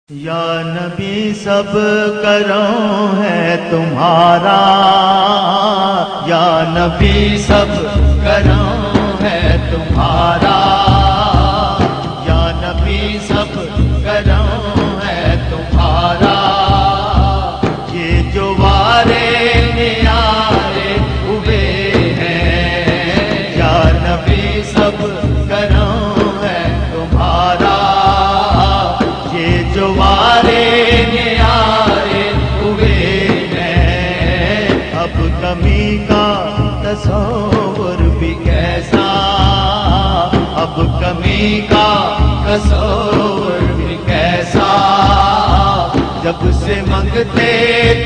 یا نبی سب کرم ہے تمہارا، یا نبی سب کرم ہے تمہارا، یا نبی سب کرم ہے تمہارا، یہ جو وارے نیارے ہوئے ہیں، یا نبی سب کرم ہے تمہارا، یہ جو وارے نیارے ہوئے ہیں، اب کمی کا تصور بھی کیسا، اب کمی کا تصور بھی کیسا، جب سے منگتے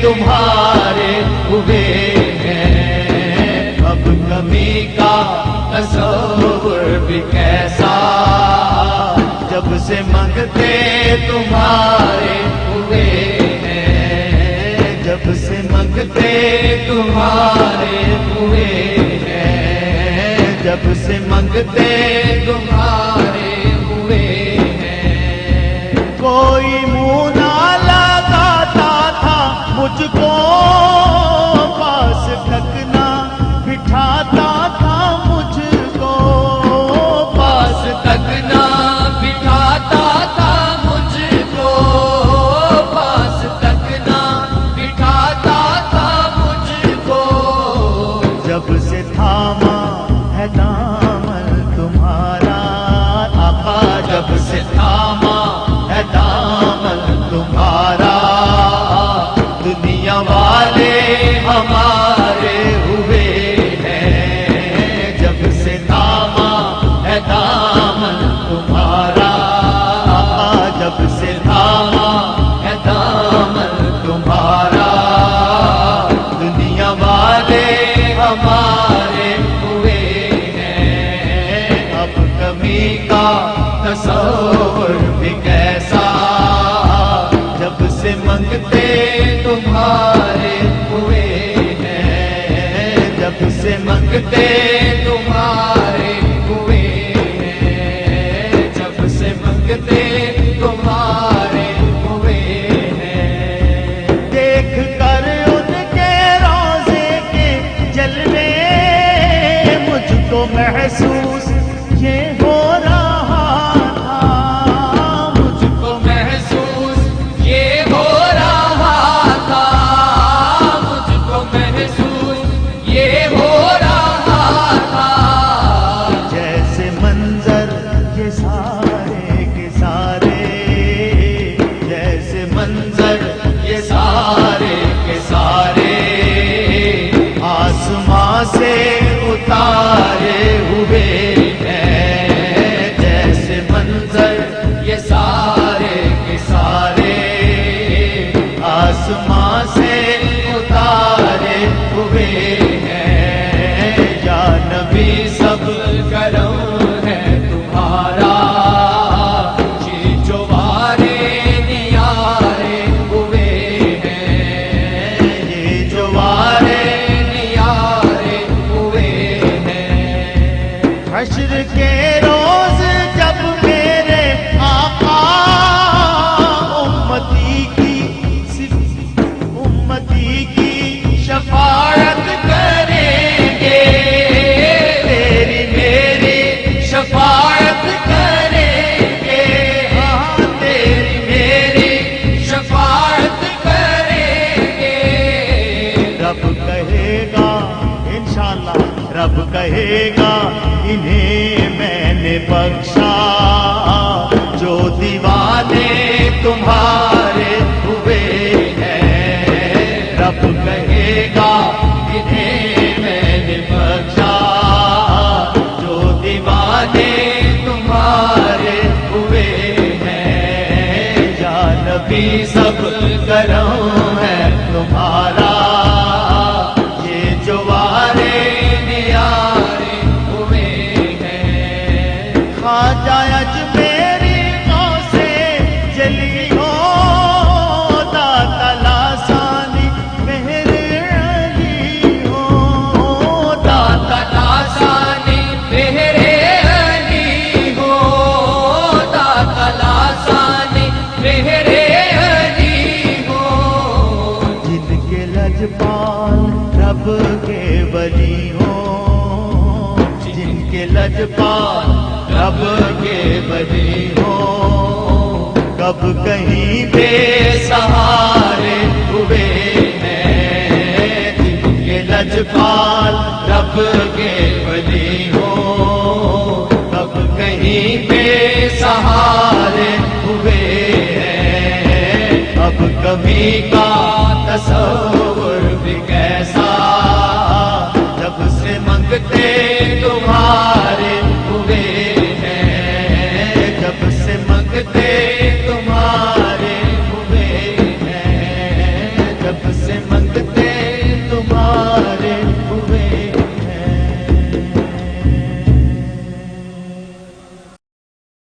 تمہارے ہوئے ہیں، اب کمی کا تصور بھی کیسا، جب سے منگتے تمہارے ہوئے ہیں، جب سے منگتے تمہارے ہوئے ہیں، جب سے منگتے تمہارے ہوئے ہیں، کوئی منہ نہ لگاتا تھا مجھ کو، پاس تک نہ بٹھاتا تھا مجھ کو، پاس تک نہ بٹھاتا تھا مجھ کو، پاس تک نہ بٹھاتا تھا مجھ کو، جب سے تھاما ہے دامن تمہارا آقا، جب سے تھاما ہے دامن تمہارا، دنیا والے ہمارے ہوئے ہیں، جب سے تھاما ہے دامن تمہارا، جب سے تھاما ہے دامن تمہارا، دنیا والے ہمارے ہوئے ہیں، اب کمی کا تصور بھی کیسا، جب سے منگتے تمہارے ہوئے ہیں، جب سے منگتے تمہارے ہوئے ہیں، جب سے منگتے تمہارے ہوئے ہیں، دیکھ کر ان کے روزے کے جلوے مجھ کو محسوس یہ ہو رہا تھا، مجھ کو محسوس یہ ہو رہا تھا، مجھ کو محسوس یہ ہو رہا تھا، جیسے منظر یہ سارے کے سارے، جیسے منظر یہ سارے کے سارے آسمان سے اتارے ہوئے ہیں، جیسے منظر یہ سارے کے سارے آسمان سے اتارے ہوئے ہیں، یا نبی سب کرم ہے تمہارا، یہ جو وارے نیارے ہوئے ہیں، یہ جو وارے نیارے ہوئے ہیں، حشر کے روز جب میرے آقا امتی کی شفاعت کریں گے، تیری میری شفاعت کریں گے، ہاں تیری میری شفاعت کریں گے، رب کہے گا انشاءاللہ، رب کہے گا انہیں میں نے بخشا، جو دیوانے تمہارے ہوئے ہیں، رب کہے گا انہیں میں نے بخشا، جو دیوانے تمہارے ہوئے ہیں، یا نبی سب کرم ہے تمہارا، یہ جو وارے نیارے ہوئے ہیں، خواجہ اجمیری غوث جلی ہو، داتا لاسانی مہر علی ہو، داتا لاسانی مہر علی ہو، داتا لاسانی مہر لجپال رب کے ولی ہوں، جن کے لجپال رب کے ولی ہوں، کب کہیں بے سہارے ہوئے ہیں، جن کے لجپال رب کے ولی ہوں، کب کہیں بے سہارے ہوئے ہیں، اب کمی کا تصور